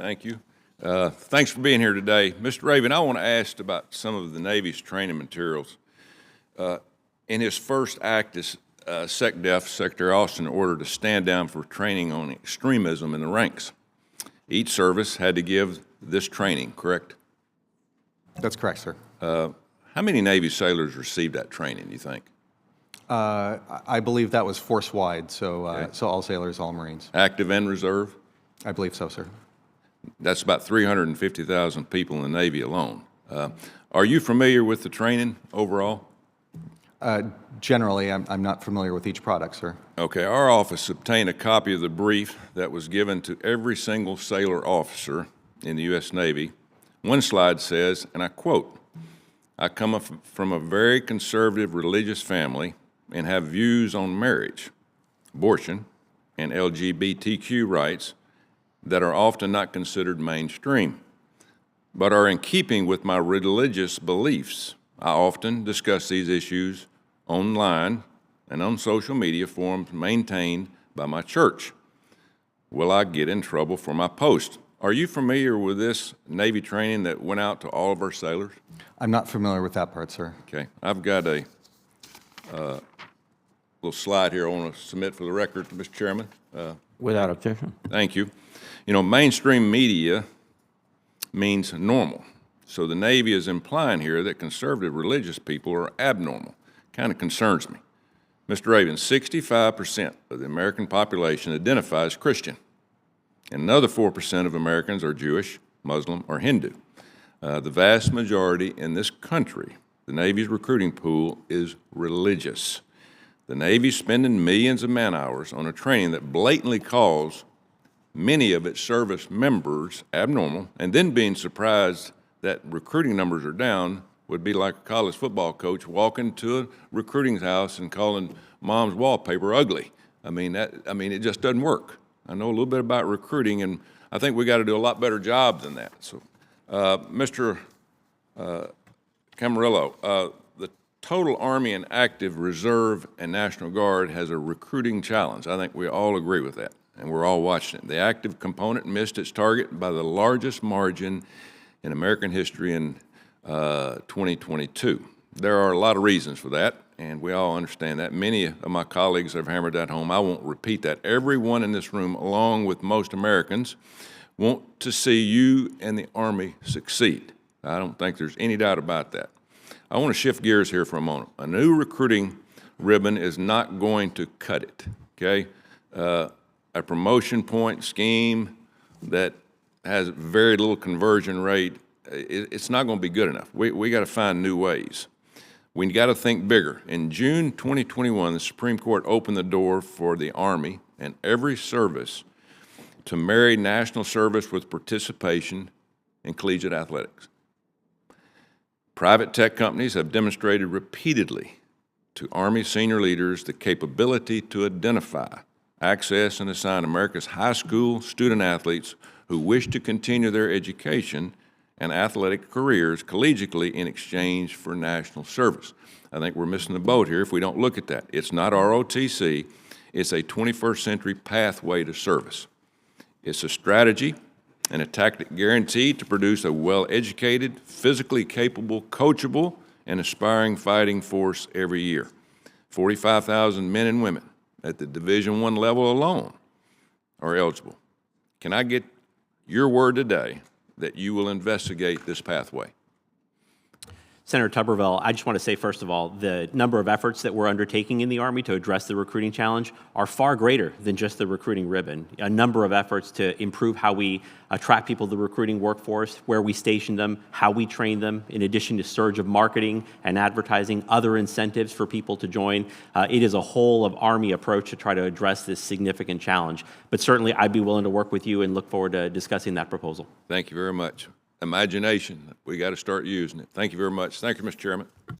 Thank you. Thanks for being here today. Mr. Raven, I want to ask about some of the Navy's training materials. In his first act as SecDef, Secretary Austin ordered to stand down for training on extremism in the ranks. Each service had to give this training, correct? That's correct, sir. How many Navy sailors received that training, do you think? I believe that was force-wide, so, Okay. so all sailors, all Marines. Active and reserve? I believe so, sir. That's about 350,000 people in the Navy alone. Are you familiar with the training overall? Generally, I'm not familiar with each product, sir. Okay, our office obtained a copy of the brief that was given to every single sailor officer in the U.S. Navy. One slide says, and I quote, "I come from a very conservative religious family and have views on marriage, abortion, and LGBTQ rights that are often not considered mainstream, but are in keeping with my religious beliefs. I often discuss these issues online and on social media forums maintained by my church. Will I get in trouble for my post?" Are you familiar with this Navy training that went out to all of our sailors? I'm not familiar with that part, sir. Okay, I've got a little slide here I want to submit for the record, Mr. Chairman. Without objection. Thank you. You know, mainstream media means normal. So the Navy is implying here that conservative religious people are abnormal. Kind of concerns me. Mr. Raven, 65% of the American population identifies Christian, and another 4% of Americans are Jewish, Muslim, or Hindu. The vast majority in this country, the Navy's recruiting pool is religious. The Navy's spending millions of man-hours on a training that blatantly calls many of its service members abnormal, and then being surprised that recruiting numbers are down would be like a college football coach walking to a recruiting house and calling mom's wallpaper ugly. I mean, it just doesn't work. I know a little bit about recruiting, and I think we got to do a lot better job than that. So, Mr. Camarillo, the total Army and active reserve and National Guard has a recruiting challenge. I think we all agree with that, and we're all watching it. The active component missed its target by the largest margin in American history in 2022. There are a lot of reasons for that, and we all understand that. Many of my colleagues have hammered that home. I won't repeat that. Everyone in this room, along with most Americans, want to see you and the Army succeed. I don't think there's any doubt about that. I want to shift gears here for a moment. A new recruiting ribbon is not going to cut it, okay? A promotion point scheme that has very little conversion rate, it's not going to be good enough. We got to find new ways. We got to think bigger. In June 2021, the Supreme Court opened the door for the Army and every service to marry national service with participation in collegiate athletics. Private tech companies have demonstrated repeatedly to Army senior leaders the capability to identify, access, and assign America's high school student athletes who wish to continue their education and athletic careers collegiately in exchange for national service. I think we're missing the boat here if we don't look at that. It's not ROTC, it's a 21st century pathway to service. It's a strategy and a tactic guaranteed to produce a well-educated, physically capable, coachable, and aspiring fighting force every year. 45,000 men and women at the Division I level alone are eligible. Can I get your word today that you will investigate this pathway? Senator Tuberville, I just want to say, first of all, the number of efforts that we're undertaking in the Army to address the recruiting challenge are far greater than just the recruiting ribbon. A number of efforts to improve how we attract people to the recruiting workforce, where we station them, how we train them, in addition to surge of marketing and advertising, other incentives for people to join. It is a whole of Army approach to try to address this significant challenge. But certainly, I'd be willing to work with you and look forward to discussing that proposal. Thank you very much. Imagination, we got to start using it. Thank you very much. Thank you, Mr. Chairman.